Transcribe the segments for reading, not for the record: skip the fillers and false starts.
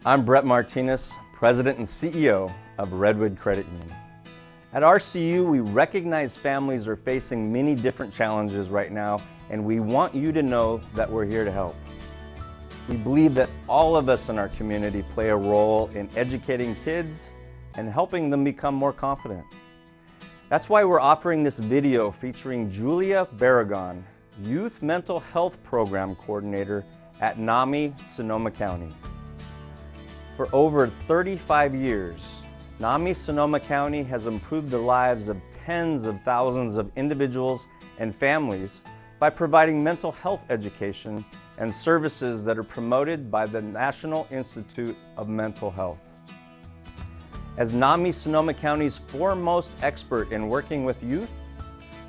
I'm Brett Martinez, President and CEO of Redwood Credit Union. At RCU, we recognize families are facing many different challenges right now, and we want you to know that we're here to help. We believe that all of us in our community play a role in educating kids and helping them become more confident. That's why we're offering this video featuring Julia Barragon, Youth Mental Health Program Coordinator at NAMI Sonoma County. For over 35 years, NAMI Sonoma County has improved the lives of tens of thousands of individuals and families by providing mental health education and services that are promoted by the National Institute of Mental Health. As NAMI Sonoma County's foremost expert in working with youth,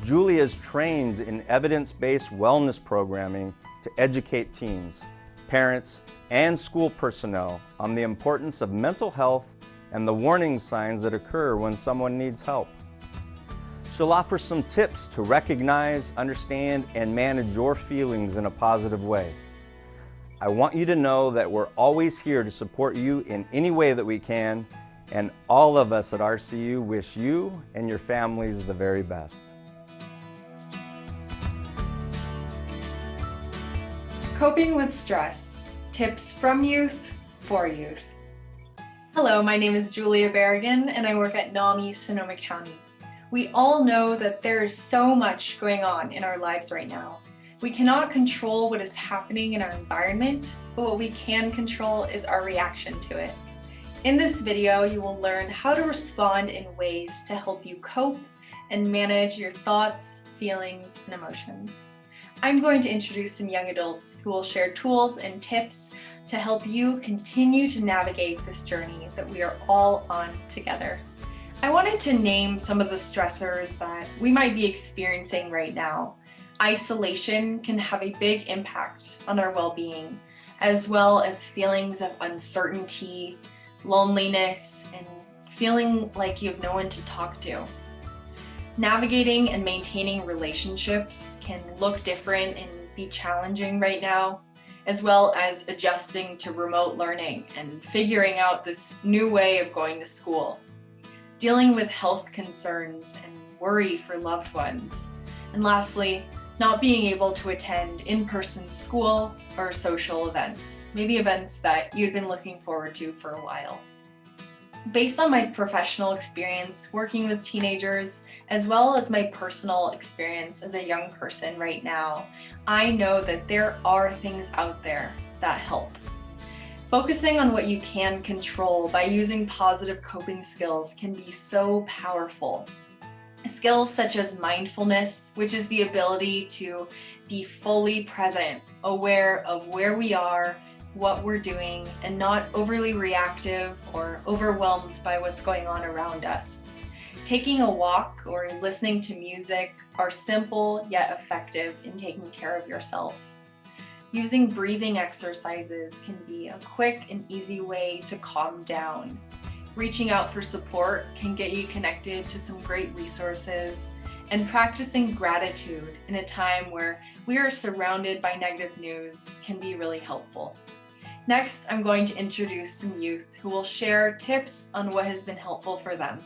Julia is trained in evidence-based wellness programming to educate teens, parents, and school personnel on the importance of mental health and the warning signs that occur when someone needs help. She'll offer some tips to recognize, understand, and manage your feelings in a positive way. I want you to know that we're always here to support you in any way that we can, and all of us at RCU wish you and your families the very best. Coping with stress, tips from youth for youth. Hello, my name is Julia Barragan and I work at NAMI Sonoma County. We all know that there is so much going on in our lives right now. We cannot control what is happening in our environment, but what we can control is our reaction to it. In this video, you will learn how to respond in ways to help you cope and manage your thoughts, feelings, and emotions. I'm going to introduce some young adults who will share tools and tips to help you continue to navigate this journey that we are all on together. I wanted to name some of the stressors that we might be experiencing right now. Isolation can have a big impact on our well-being, as well as feelings of uncertainty, loneliness, and feeling like you have no one to talk to. Navigating and maintaining relationships can look different and be challenging right now, as well as adjusting to remote learning and figuring out this new way of going to school. Dealing with health concerns and worry for loved ones. And lastly, not being able to attend in-person school or social events, maybe events that you'd been looking forward to for a while. Based on my professional experience working with teenagers, as well as my personal experience as a young person right now, I know that there are things out there that help. Focusing on what you can control by using positive coping skills can be so powerful. Skills such as mindfulness, which is the ability to be fully present, aware of where we are, what we're doing, and not overly reactive or overwhelmed by what's going on around us. Taking a walk or listening to music are simple yet effective in taking care of yourself. Using breathing exercises can be a quick and easy way to calm down. Reaching out for support can get you connected to some great resources, and practicing gratitude in a time where we are surrounded by negative news can be really helpful. Next, I'm going to introduce some youth who will share tips on what has been helpful for them.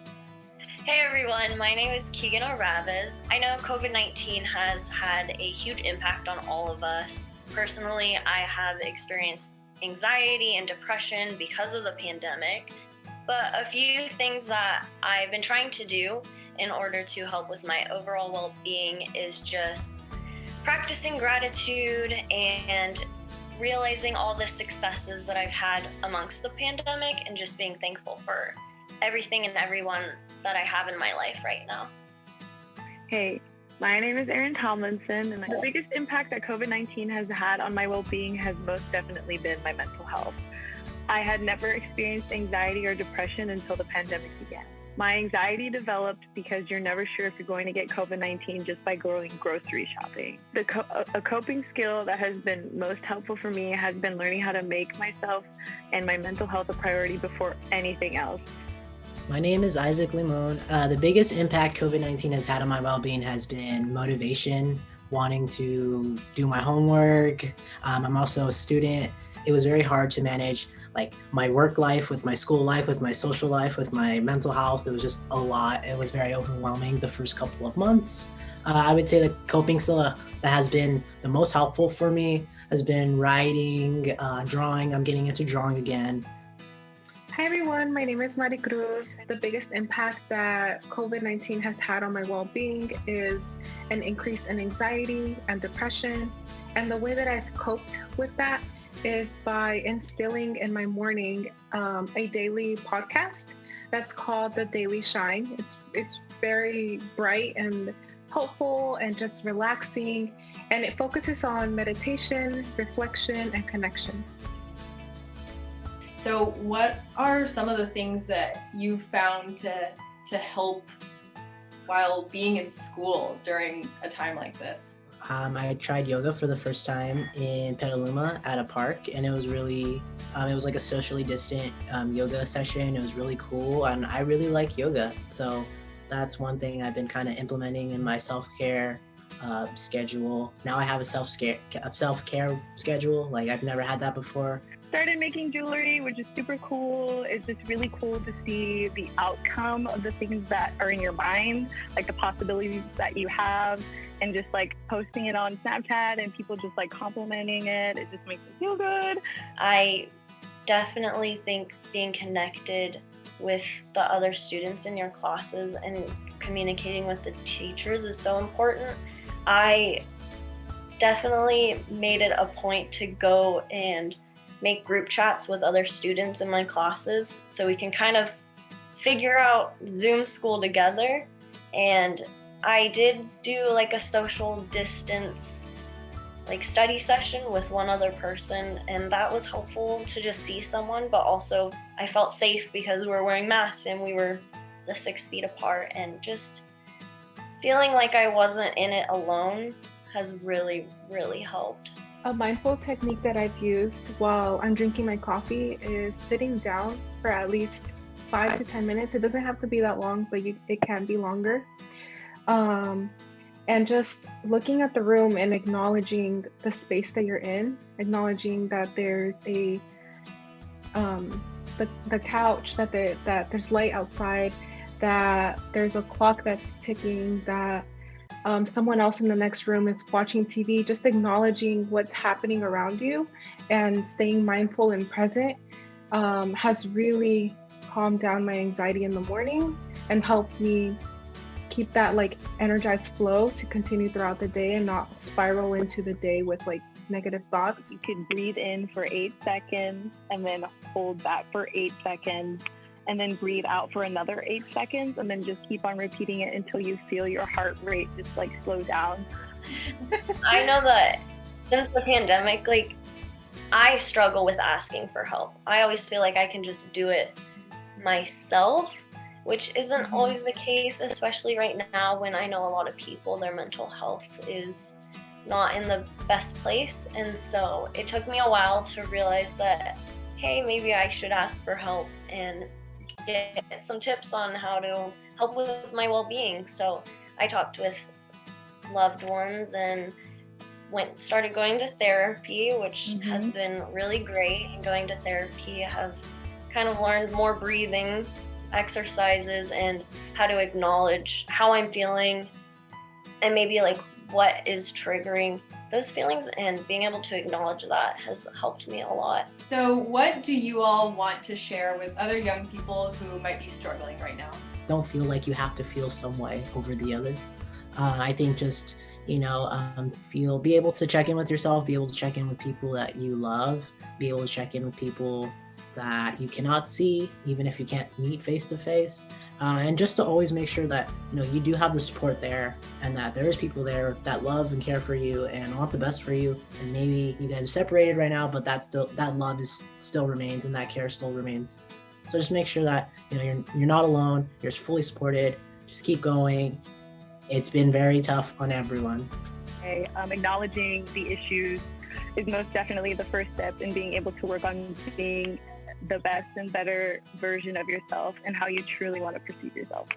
Hey everyone, my name is Keegan O'Ravez. I know COVID-19 has had a huge impact on all of us. Personally, I have experienced anxiety and depression because of the pandemic, but a few things that I've been trying to do in order to help with my overall well-being is just practicing gratitude and realizing all the successes that I've had amongst the pandemic and just being thankful for everything and everyone that I have in my life right now. Hey, my name is Erin Tomlinson, and the biggest impact that COVID-19 has had on my well-being has most definitely been my mental health. I had never experienced anxiety or depression until the pandemic began. My anxiety developed because you're never sure if you're going to get COVID-19 just by going grocery shopping. A coping skill that has been most helpful for me has been learning how to make myself and my mental health a priority before anything else. My name is Isaac Limon. The biggest impact COVID-19 has had on my well-being has been motivation, wanting to do my homework. I'm also a student, it was very hard to manage like my work life with my school life, with my social life, with my mental health. It was just a lot. It was very overwhelming the first couple of months. I would say the coping skill that has been the most helpful for me has been writing, drawing. I'm getting into drawing again. Hi everyone, my name is Mari Cruz. The biggest impact that COVID-19 has had on my well-being is an increase in anxiety and depression. And the way that I've coped with that is by instilling in my morning a daily podcast that's called The Daily Shine. It's very bright and helpful and just relaxing, and it focuses on meditation, reflection, and connection. So what are some of the things that you found to help while being in school during a time like this? I tried yoga for the first time in Petaluma at a park, and it was really, it was like a socially distant yoga session. It was really cool, and I really like yoga. So that's one thing I've been kind of implementing in my self-care schedule. Now I have a self-care schedule. Like I've never had that before. Started making jewelry, which is super cool. It's just really cool to see the outcome of the things that are in your mind, like the possibilities that you have, and just like posting it on Snapchat and people just like complimenting it. It just makes me feel good. I definitely think being connected with the other students in your classes and communicating with the teachers is so important. I definitely made it a point to go and make group chats with other students in my classes so we can kind of figure out Zoom school together. And I did do like a social distance like study session with one other person, and that was helpful to just see someone, but also I felt safe because we were wearing masks and we were the 6 feet apart, and just feeling like I wasn't in it alone has really, really helped. A mindful technique that I've used while I'm drinking my coffee is sitting down for at least 5 to 10 minutes. It doesn't have to be that long, but it can be longer. And just looking at the room and acknowledging the space that you're in, acknowledging that there's the couch, that there's light outside, that there's a clock that's ticking, that someone else in the next room is watching TV. Just acknowledging what's happening around you and staying mindful and present has really calmed down my anxiety in the mornings and helped me keep that like energized flow to continue throughout the day and not spiral into the day with like negative thoughts. You could breathe in for 8 seconds and then hold that for 8 seconds and then breathe out for another 8 seconds, and then just keep on repeating it until you feel your heart rate just like slow down. I know that since the pandemic, like I struggle with asking for help. I always feel like I can just do it myself, which isn't always the case, especially right now when I know a lot of people, their mental health is not in the best place. And so it took me a while to realize that, hey, maybe I should ask for help and get some tips on how to help with my well-being. So I talked with loved ones and started going to therapy, which has been really great. And going to therapy, I have kind of learned more breathing exercises and how to acknowledge how I'm feeling and maybe like what is triggering those feelings, and being able to acknowledge that has helped me a lot. So what do you all want to share with other young people who might be struggling right now? Don't feel like you have to feel some way over the other. I think just, be able to check in with yourself, be able to check in with people that you love, be able to check in with people that you cannot see, even if you can't meet face to face. And just to always make sure that, you do have the support there, and that there is people there that love and care for you and want the best for you. And maybe you guys are separated right now, but that love still remains, and that care still remains. So just make sure that, you're not alone, you're fully supported. Just keep going. It's been very tough on everyone. Acknowledging the issues is most definitely the first step in being able to work on being the best and better version of yourself and how you truly want to perceive yourself.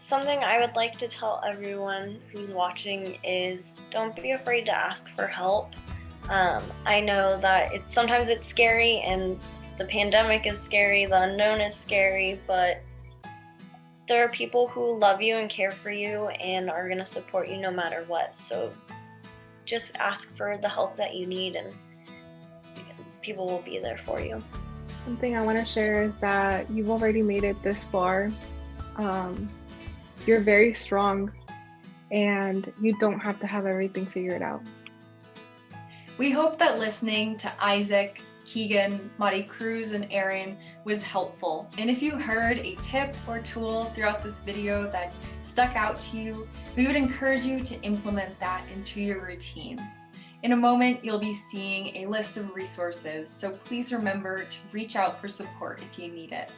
Something I would like to tell everyone who's watching is don't be afraid to ask for help. I know that sometimes it's scary, and the pandemic is scary, the unknown is scary, but there are people who love you and care for you and are going to support you no matter what. So just ask for the help that you need, and people will be there for you. Something I want to share is that you've already made it this far. You're very strong, and you don't have to have everything figured out. We hope that listening to Isaac, Keegan, Mari Cruz, and Aaron was helpful. And if you heard a tip or tool throughout this video that stuck out to you, we would encourage you to implement that into your routine. In a moment, you'll be seeing a list of resources, so please remember to reach out for support if you need it.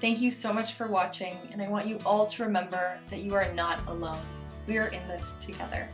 Thank you so much for watching, and I want you all to remember that you are not alone. We are in this together.